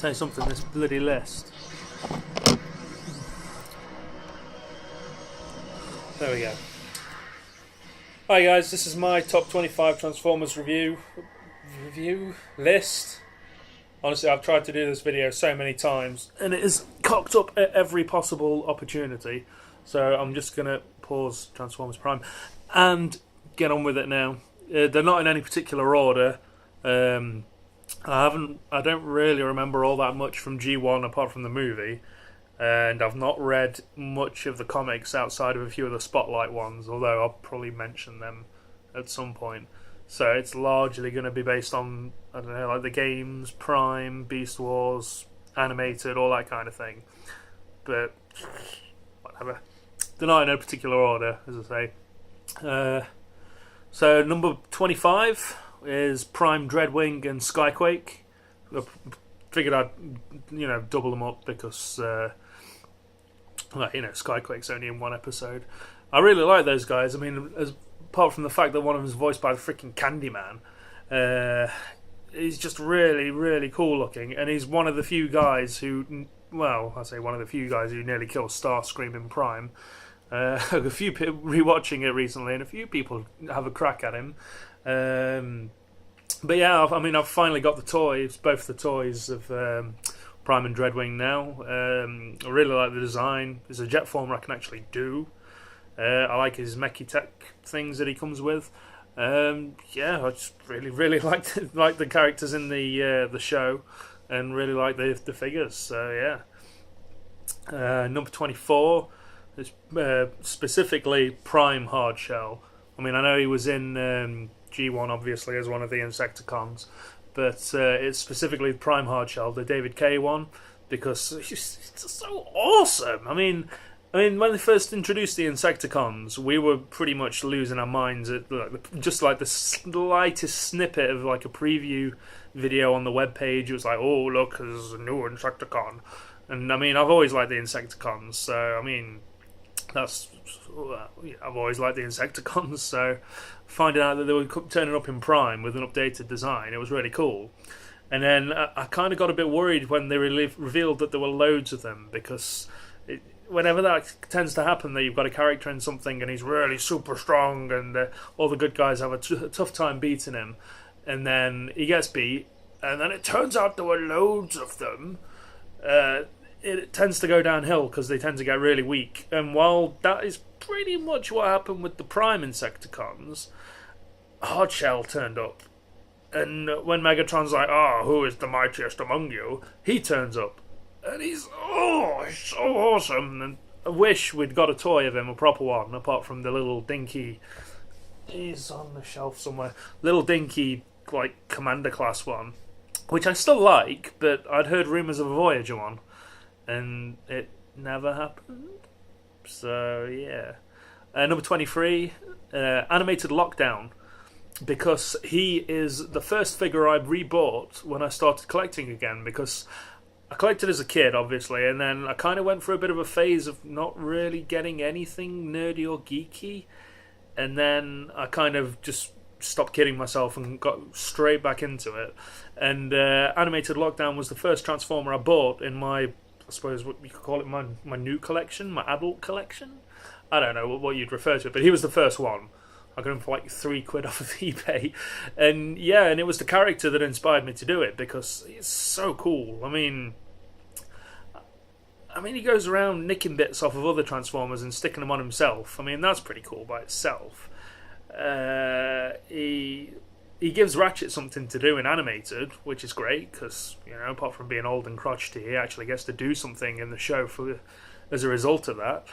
say something, this bloody list. There we go. Hi guys, this is my top 25 Transformers review list. Honestly, I've tried to do this video so many times, and it is cocked up at every possible opportunity. So I'm just going to pause Transformers Prime and get on with it now. They're not in any particular order. I don't really remember all that much from G1 apart from the movie, and I've not read much of the comics outside of a few of the Spotlight ones, although I'll probably mention them at some point. So it's largely going to be based on, I don't know, like the games, Prime, Beast Wars, animated, all that kind of thing. But whatever. They're not in no particular order, as I say. So number 25 is Prime, Dreadwing, and Skyquake. I figured I'd, double them up because, Skyquake's only in one episode. I really like those guys. I mean, apart from the fact that one of them is voiced by the freaking Candyman, he's just really, really cool looking, and he's one of the few guys who, I say one of the few guys who nearly killed Starscream in Prime. A few people rewatching it recently, and a few people have a crack at him. But yeah, I've finally got the toys, both the toys of Prime and Dreadwing now. I really like the design. There's a jet former I can actually do. I like his Mechitech things that he comes with. I just really, really like the characters in the show, and really like the figures. So yeah, number 24 is specifically Prime Hardshell. I mean, I know he was in G1 obviously as one of the Insecticons, but it's specifically Prime Hardshell, the David Kaye one, because it's just so awesome. I mean, when they first introduced the Insecticons, we were pretty much losing our minds at just like the slightest snippet of like a preview video on the webpage. It was like, oh look, there's a new Insecticon, and I mean, I've always liked the Insecticons, so I mean, I've always liked the Insecticons. So finding out that they were turning up in Prime with an updated design, it was really cool. And then I kind of got a bit worried when they revealed that there were loads of them, because whenever that tends to happen, that you've got a character in something and he's really super strong, and all the good guys have a tough time beating him, and then he gets beat, and then it turns out there were loads of them. It tends to go downhill because they tend to get really weak. And while that is pretty much what happened with the Prime Insecticons, Hardshell turned up. And when Megatron's like, who is the mightiest among you? He turns up. And he's so awesome. And I wish we'd got a toy of him, a proper one, apart from the little dinky... He's on the shelf somewhere. Little dinky, like, Commander class one. Which I still like, but I'd heard rumours of a Voyager one, and it never happened. So yeah. Number 23, Animated Lockdown, because he is the first figure I rebought when I started collecting again, because I collected as a kid obviously, and then I kind of went through a bit of a phase of not really getting anything nerdy or geeky, and then I kind of just stopped kidding myself and got straight back into it. And Animated Lockdown was the first Transformer I bought in my, I suppose what you could call it, my new collection, my adult collection. I don't know what you'd refer to it, but he was the first one. I got him for like £3 off of eBay, and it was the character that inspired me to do it, because it's so cool. I mean, he goes around nicking bits off of other Transformers and sticking them on himself. I mean, that's pretty cool by itself. He gives Ratchet something to do in animated, which is great, because apart from being old and crotchety, he actually gets to do something in the show as a result of that.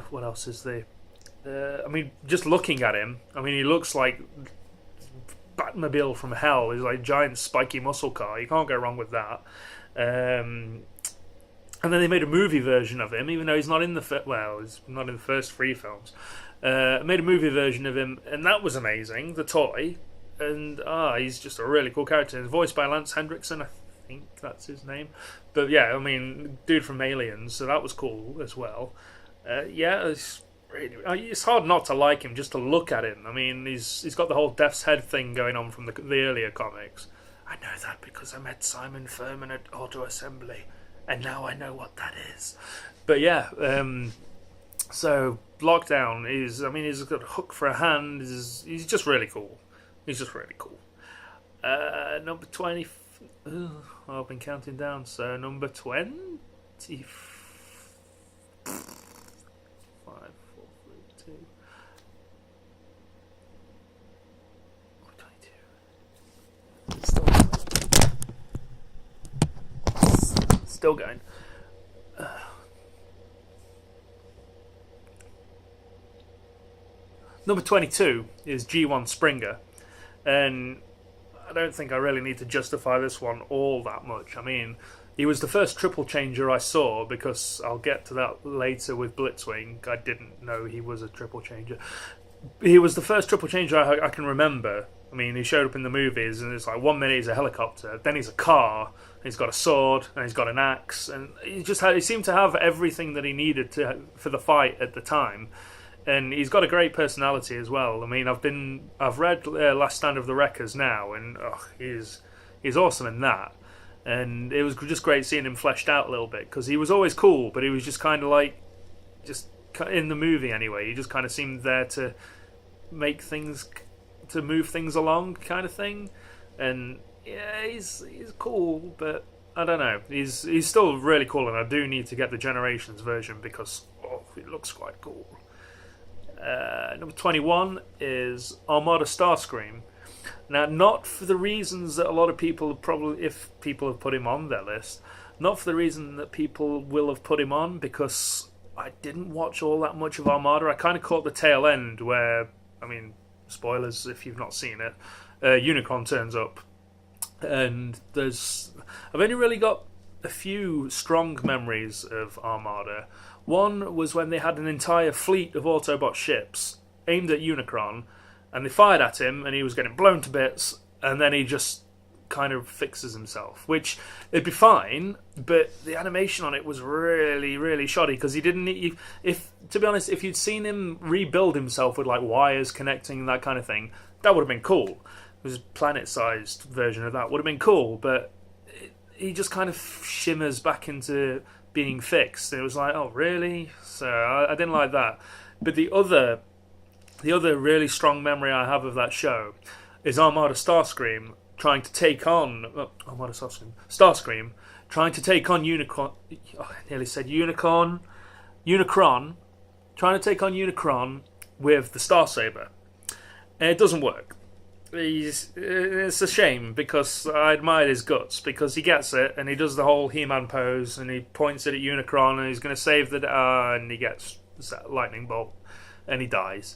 What else is there? Just looking at him, he looks like Batmobile from hell. He's like a giant spiky muscle car. You can't go wrong with that. And then they made a movie version of him, even though he's not in he's not in the first 3 films. Made a movie version of him, and that was amazing, the toy. And he's just a really cool character. He's voiced by Lance Hendrickson, I think that's his name. But yeah, dude from Aliens, so that was cool as well. It's hard not to like him just to look at him. He's got the whole Death's Head thing going on from the earlier comics. I know that because I met Simon Furman at Auto Assembly, and now I know what that is. But yeah, so Lockdown is, I mean, he's got a hook for a hand. He's just really cool. He's just really cool. Number 20. I've been counting down. So number 20. 5, 4, 3, 2. 22. Still going. Number 22 is G1 Springer, and I don't think I really need to justify this one all that much. I mean, he was the first triple changer I saw, because I'll get to that later with Blitzwing. I didn't know he was a triple changer. He was the first triple changer I can remember. I mean, he showed up in the movies, and it's like 1 minute he's a helicopter, then he's a car, and he's got a sword, and he's got an axe, and he seemed to have everything that he needed for the fight at the time. And he's got a great personality as well. I mean, I've read Last Stand of the Wreckers now, and he's awesome in that. And it was just great seeing him fleshed out a little bit, because he was always cool, but he was just kind of like, just in the movie anyway, he just kind of seemed there to make things, to move things along, kind of thing. And yeah, he's cool, but I don't know. He's still really cool, and I do need to get the Generations version because it looks quite cool. Number 21 is Armada Starscream. Now, not for the reasons that a lot of people have probably, if people have put him on their list, not for the reason that people will have put him on, because I didn't watch all that much of Armada. I kind of caught the tail end where, I mean, spoilers if you've not seen it, Unicron turns up, and I've only really got a few strong memories of Armada. One was when they had an entire fleet of Autobot ships aimed at Unicron, and they fired at him, and he was getting blown to bits, and then he just kind of fixes himself, which it'd be fine, but the animation on it was really, really shoddy, because he didn't need, to be honest, if you'd seen him rebuild himself with like wires connecting and that kind of thing, that would have been cool. It was a planet-sized version of that, would have been cool, but he just kind of shimmers back into being fixed, and it was like, oh really? So I didn't like that. But the other really strong memory I have of that show is Armada Starscream trying to take on Starscream trying to take on Unicron. I nearly said Unicron, trying to take on Unicron with the Starsaber, and it doesn't work. It's a shame, because I admired his guts, because he gets it and he does the whole He-Man pose and he points it at Unicron and he's going to save the and he gets that lightning bolt and he dies.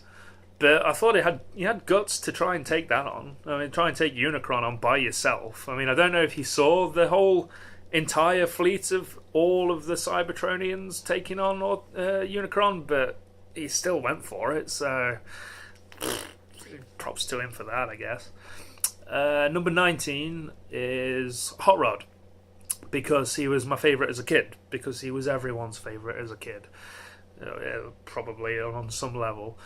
But I thought he had guts to try and take that on. I mean, try and take Unicron on by yourself. I mean, I don't know if he saw the whole entire fleet of all of the Cybertronians taking on Unicron, but he still went for it, so props to him for that, I guess. Number 19 is Hot Rod, because he was my favourite as a kid, because he was everyone's favourite as a kid, probably on some level.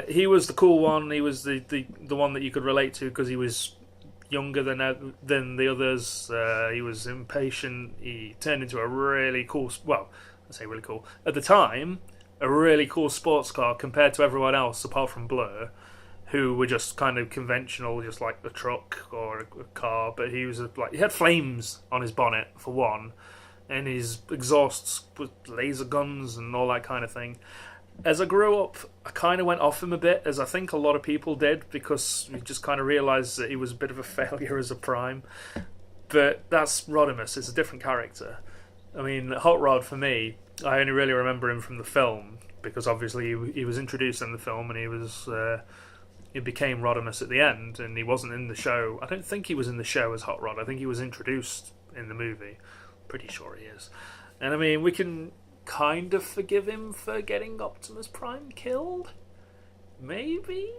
He was the cool one. He was the one that you could relate to, because he was younger than the others. He was impatient. He turned into a really cool, well, I say really cool, at the time, a really cool sports car compared to everyone else apart from Blur, who were just kind of conventional, just like a truck or a car. But he was he had flames on his bonnet for one, and his exhausts with laser guns and all that kind of thing. As I grew up, I kind of went off him a bit, as I think a lot of people did, because we just kind of realised that he was a bit of a failure as a Prime. But that's Rodimus. It's a different character. I mean, Hot Rod, for me, I only really remember him from the film, because obviously he was introduced in the film, and he became Rodimus at the end, and he wasn't in the show. I don't think he was in the show as Hot Rod. I think he was introduced in the movie. Pretty sure he is. And I mean, we can kind of forgive him for getting Optimus Prime killed, maybe.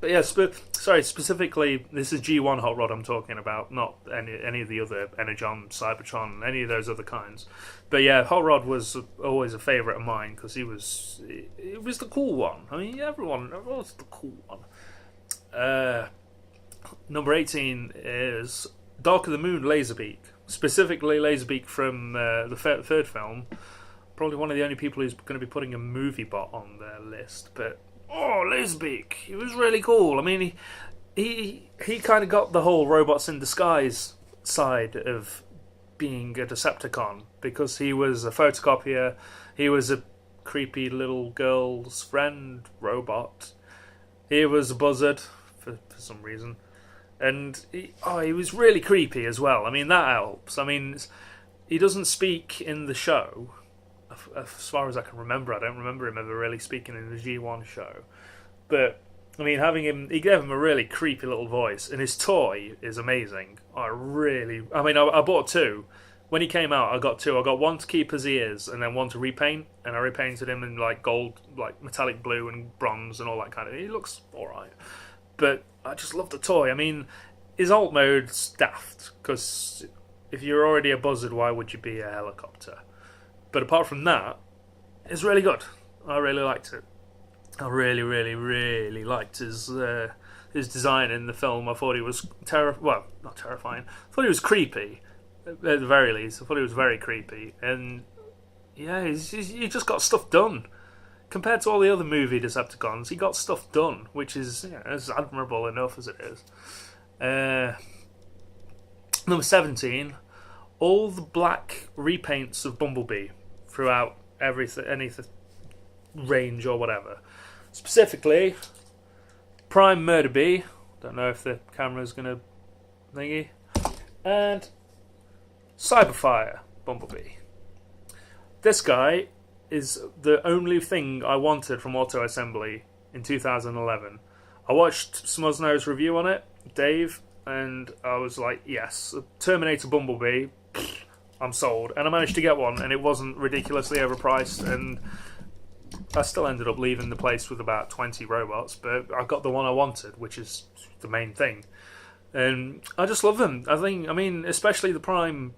But yeah, specifically, this is G1 Hot Rod I'm talking about, not any of the other Energon, Cybertron, any of those other kinds. But yeah, Hot Rod was always a favourite of mine, because he was the cool one. I mean, everyone was the cool one. Number 18 is Dark of the Moon, Laserbeak. Specifically, Laserbeak from the third film. Probably one of the only people who's going to be putting a movie bot on their list. But, Laserbeak. He was really cool. I mean, he kind of got the whole robots in disguise side of being a Decepticon, because he was a photocopier, he was a creepy little girl's friend robot, he was a buzzard for some reason, and he was really creepy as well. I mean, that helps. I mean, he doesn't speak in the show, as far as I can remember. I don't remember him ever really speaking in the G1 show, but I mean, he gave him a really creepy little voice, and his toy is amazing. I bought two. When he came out, I got two. I got one to keep his ears, and then one to repaint, and I repainted him in like gold, like metallic blue and bronze and all that kind of. He looks alright, but I just love the toy. I mean, his alt mode's daft, because if you're already a buzzard, why would you be a helicopter? But apart from that, it's really good. I really liked it. I really, really, really liked his design in the film. I thought he was not terrifying. I thought he was creepy, at the very least. I thought he was very creepy, and yeah, he just got stuff done. Compared to all the other movie Decepticons, he got stuff done, which is as admirable enough as it is. Number 17, all the black repaints of Bumblebee throughout any range or whatever. Specifically, Prime Murderbee. Don't know if the camera's gonna thingy. And Cyberfire Bumblebee. This guy is the only thing I wanted from Auto Assembly in 2011. I watched Smuznow's review on it, Dave, and I was like, yes, Terminator Bumblebee, I'm sold. And I managed to get one, and it wasn't ridiculously overpriced, and I still ended up leaving the place with about 20 robots, but I got the one I wanted, which is the main thing. And I just love them. I mean, especially the Prime...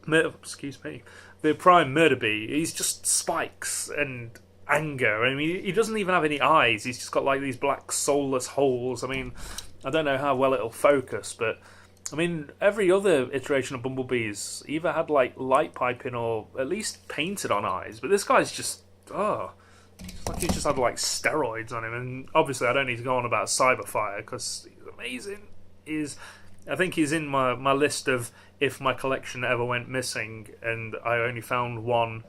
The Prime Murderbee. He's just spikes and anger. I mean, he doesn't even have any eyes. He's just got like these black soulless holes. I mean, I don't know how well it'll focus, but I mean, every other iteration of Bumblebees either had like light piping or at least painted on eyes, but this guy's just it's like he just had like steroids on him. And obviously I don't need to go on about Cyberfire because he's amazing. I think he's in my list of if my collection ever went missing and I only found one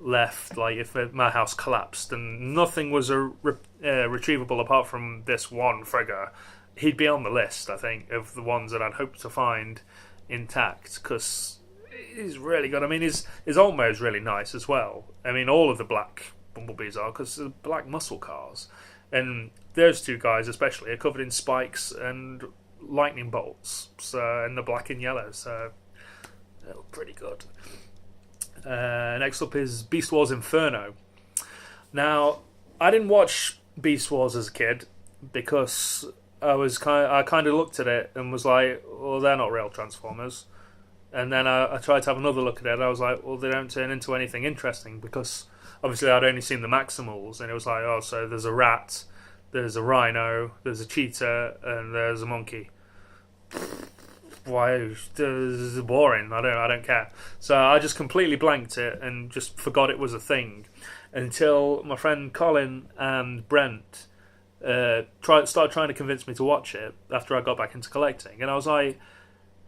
left, like if my house collapsed and nothing was retrievable apart from this one figure, he'd be on the list, I think, of the ones that I'd hope to find intact, because he's really good. I mean, his Ulmo is really nice as well. I mean, all of the black Bumblebees are, because they're black muscle cars. And those two guys especially are covered in spikes and lightning bolts, and the black and yellow, so they're pretty good. Next up is Beast Wars Inferno. Now, I didn't watch Beast Wars as a kid because I kind of looked at it and was like, well, they're not real Transformers. And then I tried to have another look at it and I was like, well, they don't turn into anything interesting, because obviously I'd only seen the Maximals, and it was like, oh, so there's a rat, there's a rhino, there's a cheetah, and there's a monkey. Why? This is boring. I don't care. So I just completely blanked it and just forgot it was a thing until my friend Colin and Brent started trying to convince me to watch it after I got back into collecting, and I was like,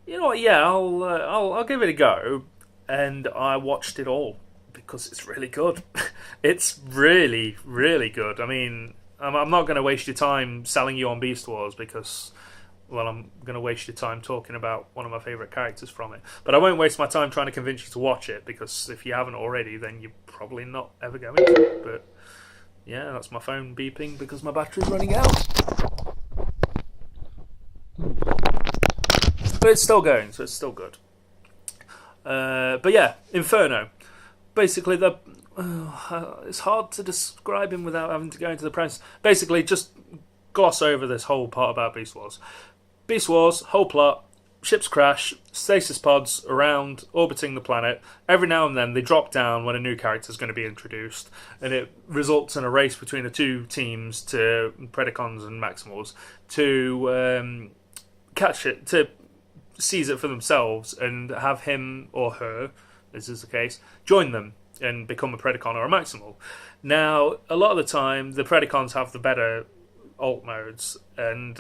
you know what? Yeah, I'll give it a go, and I watched it all because it's really good. It's really, really good. I mean, I'm not going to waste your time selling you on Beast Wars because, well, I'm going to waste your time talking about one of my favourite characters from it. But I won't waste my time trying to convince you to watch it, because if you haven't already, then you're probably not ever going to. But yeah, that's my phone beeping because my battery's running out. But it's still going, so it's still good. But yeah, Inferno. Basically, it's hard to describe him without having to go into the premise. Basically, just gloss over this whole part about Beast Wars. Beast Wars, whole plot, ships crash, stasis pods around, orbiting the planet. Every now and then they drop down when a new character is going to be introduced, and it results in a race between the two teams, to Predacons and Maximals, to catch it, to seize it for themselves, and have him or her, as is the case, join them and become a Predacon or a Maximal. Now, a lot of the time, the Predacons have the better alt modes, and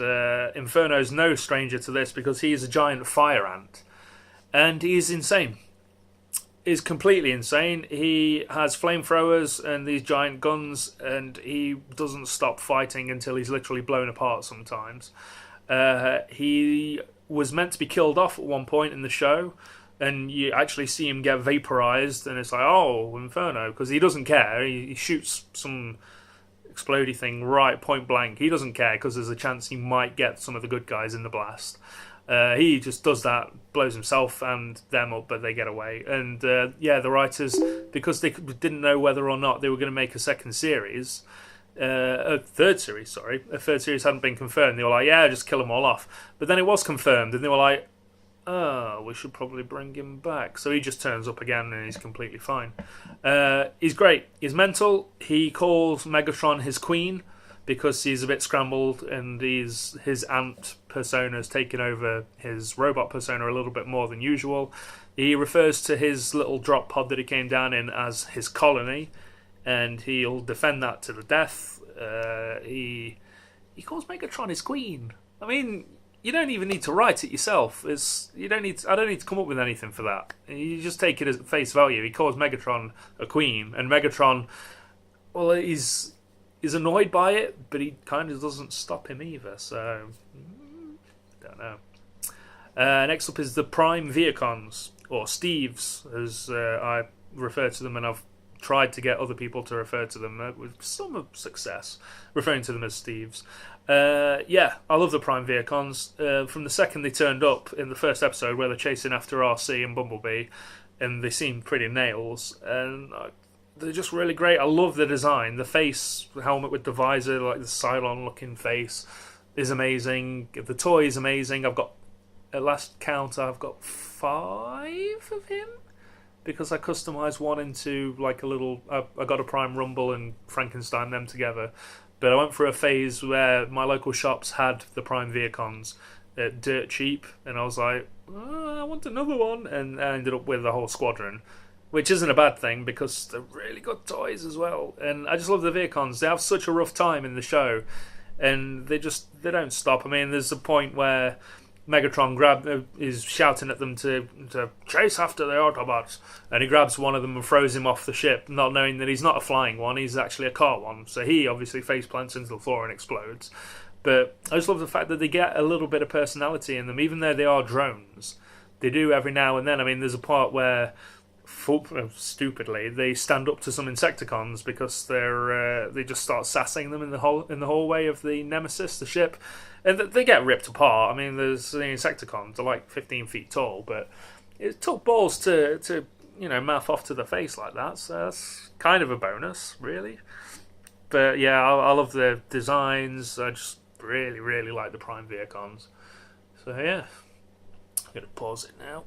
Inferno's no stranger to this because he's a giant fire ant, and he's insane. He's completely insane. He has flamethrowers and these giant guns, and he doesn't stop fighting until he's literally blown apart sometimes. He was meant to be killed off at one point in the show, and you actually see him get vaporized, and it's like, oh, Inferno, because he doesn't care. He shoots some explodey thing right point blank. He doesn't care because there's a chance he might get some of the good guys in the blast. He just does that, blows himself and them up, but they get away. And the writers, because they didn't know whether or not they were going to make a second series, a third series hadn't been confirmed. They were like, yeah, just kill them all off. But then it was confirmed, and they were like, oh, we should probably bring him back. So he just turns up again and he's completely fine. He's great. He's mental. He calls Megatron his queen because he's a bit scrambled, and his ant persona's taken over his robot persona a little bit more than usual. He refers to his little drop pod that he came down in as his colony, and he'll defend that to the death. He calls Megatron his queen. I mean, you don't even need to write it yourself. I don't need to come up with anything for that. You just take it as face value. He calls Megatron a queen, and Megatron, well, he's annoyed by it, but he kind of doesn't stop him either. So, don't know. Next up is the Prime Vehicons, or Steves, as I refer to them, and I've tried to get other people to refer to them with some success, referring to them as Steves. I love the Prime Vehicons. From the second they turned up in the first episode, where they're chasing after RC and Bumblebee, and they seem pretty nails, and they're just really great. I love the design. The face, the helmet with the visor, like the Cylon-looking face, is amazing. The toy is amazing. I've got, at last count, I've got 5 of him, because I customised one into like a little... I got a Prime Rumble and Frankenstein them together. But I went through a phase where my local shops had the Prime Vehicons at dirt cheap, and I was like, I want another one, and I ended up with the whole squadron, which isn't a bad thing because they're really good toys as well. And I just love the Vehicons. They have such a rough time in the show, and they don't stop. I mean, there's a point where Megatron is shouting at them to chase after the Autobots, and he grabs one of them and throws him off the ship, not knowing that he's not a flying one, he's actually a car one. So he obviously face plants into the floor and explodes. But I just love the fact that they get a little bit of personality in them, even though they are drones. They do every now and then. I mean, there's a part where, stupidly, they stand up to some Insecticons because they just start sassing them in the hallway of the Nemesis, the ship, and they get ripped apart. I mean, there's the Insecticons, they're like 15 feet tall, but it took balls to mouth off to the face like that, so that's kind of a bonus, really. But yeah, I love the designs. I just really, really like the Prime Vehicons. So yeah, I'm going to pause it now.